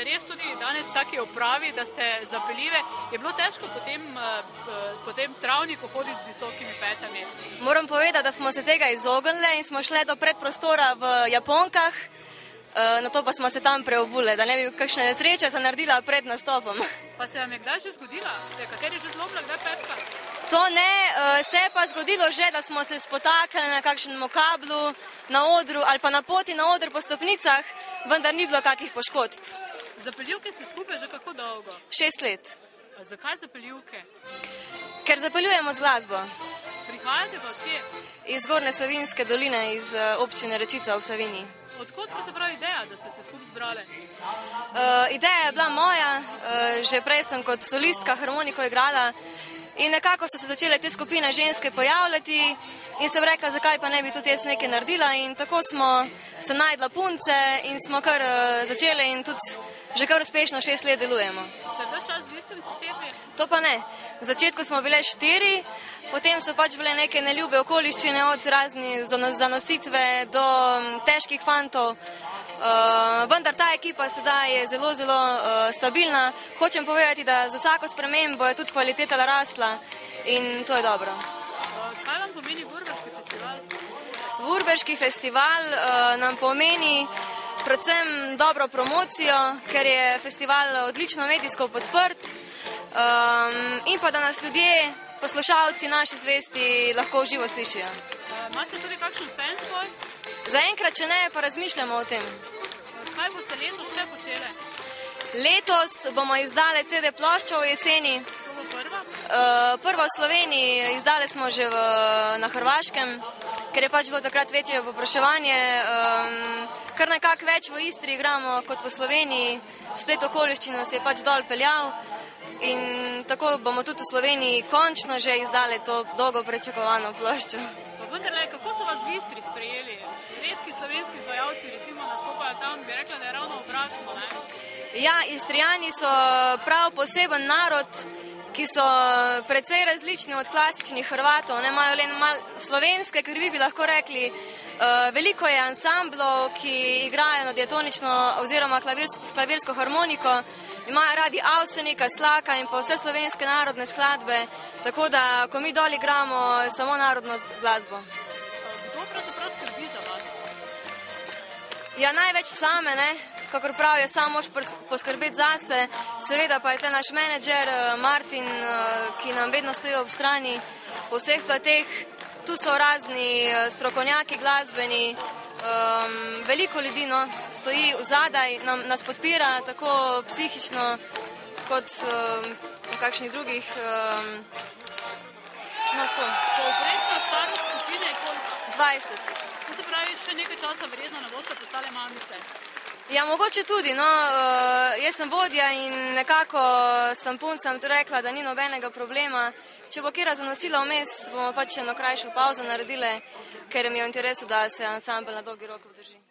ste res tudi danes v taki opravi, da ste zapeljive. Je bilo težko po tem travniku hoditi z visokimi petami? Moram povedati, da smo se tega izognili in smo šli do predprostora v japonkah, na to pa smo se tam preobule, da ne bi kakšne nesreče se naredila pred nastopom. Pa se vam je kdaj že zgodila? Se je kateri že zlomila, kdaj petka? To ne, se je pa zgodilo že, da smo se spotakali na kakšnem kablu, na odru ali pa na poti na odr po stopnicah, vendar ni bilo kakih poškodb. Zapeljivke ste skupaj že kako dolgo? 6 let. A zakaj zapeljivke? Ker zapeljujemo z glasbo. Prihajate pa od kje? Iz Zgornje Savinjske doline, iz občine Rečica ob Savinji. Odkot pa se pravi ideja, da ste se skupaj zbrali? Ideja je bila moja, že prej sem kot solistka harmoniko igrala in nekako so se začele te skupine ženske pojavljati in sem rekla, zakaj pa ne bi tudi jaz nekaj naredila in tako sem najdla punce in smo kar začeli in tudi že kar uspešno 6 let delujemo. Ste ves čas v isti zasedbi? To pa ne. V začetku smo bile 4, potem so pač bile neke neljube okoliščine od raznih zanositve do težkih fantov. Vendar ta ekipa sedaj je zelo, zelo stabilna. Hočem povedati, da z vsako spremembo je tudi kvaliteta rasla in to je dobro. Kaj vam pomeni Vurberški festival? Vurberški festival nam pomeni predvsem dobro promocijo, ker je festival odlično medijsko podprt in pa da nas ljudje, poslušalci, naši zvesti lahko v živo slišijo. Imate tudi kakšen fan svoj? Zaenkrat, če ne, pa razmišljamo o tem. Kaj boste letos še počele? Letos bomo izdale CD ploščo v jeseni. To bo prva? Prva v Sloveniji, izdale smo že na Hrvaškem, ker je pač bilo takrat večje povpraševanje. Kar nekako več v Istri igramo kot v Sloveniji, splet okoliščin nas je pač dol peljal in tako bomo tudi v Sloveniji končno že izdale to dolgo pričakovano ploščo. Pa vendarle, kako so vas v Istri sprejeli? Redki slovenski izvajalci recimo nastopajo tam, bi rekla, da je ravno obratno, ne? Ja, Istrijani so prav poseben narod, ki so precej različni od klasičnih Hrvatov, ne imajo le malo slovenske krvi, bi lahko rekli. Veliko je ansamblov, ki igrajo na diatonično oziroma s klavirsko harmoniko, imajo radi Avsenika, Slaka in pa vse slovenske narodne skladbe, tako da, ko mi dol igramo, samo narodno glasbo. Kdo pravzaprav skrbi za vas? Ja, največ same, ne? Kakor pravijo, sam moš poskrbeti zase, seveda pa je tle naš menedžer Martin, ki nam vedno stoji ob strani po vseh plateh. Tu so razni strokovnjaki glasbeni, veliko ljudi stoji vzadaj, nas podpira tako psihično kot v kakšnih drugih. No, tako. Povprečna starost skupine je koliko? 20. To se pravi, še nekaj časa verjetno ne boste postale mamice. Ja, mogoče tudi, no, jaz sem vodja in nekako sem puncam rekla, da ni nobenega problema. Če bo kjera zanosila vmes, bomo pač eno krajšo pauzo naredile, ker mi je v interesu, da se ansambel na dolgi rok obdrži.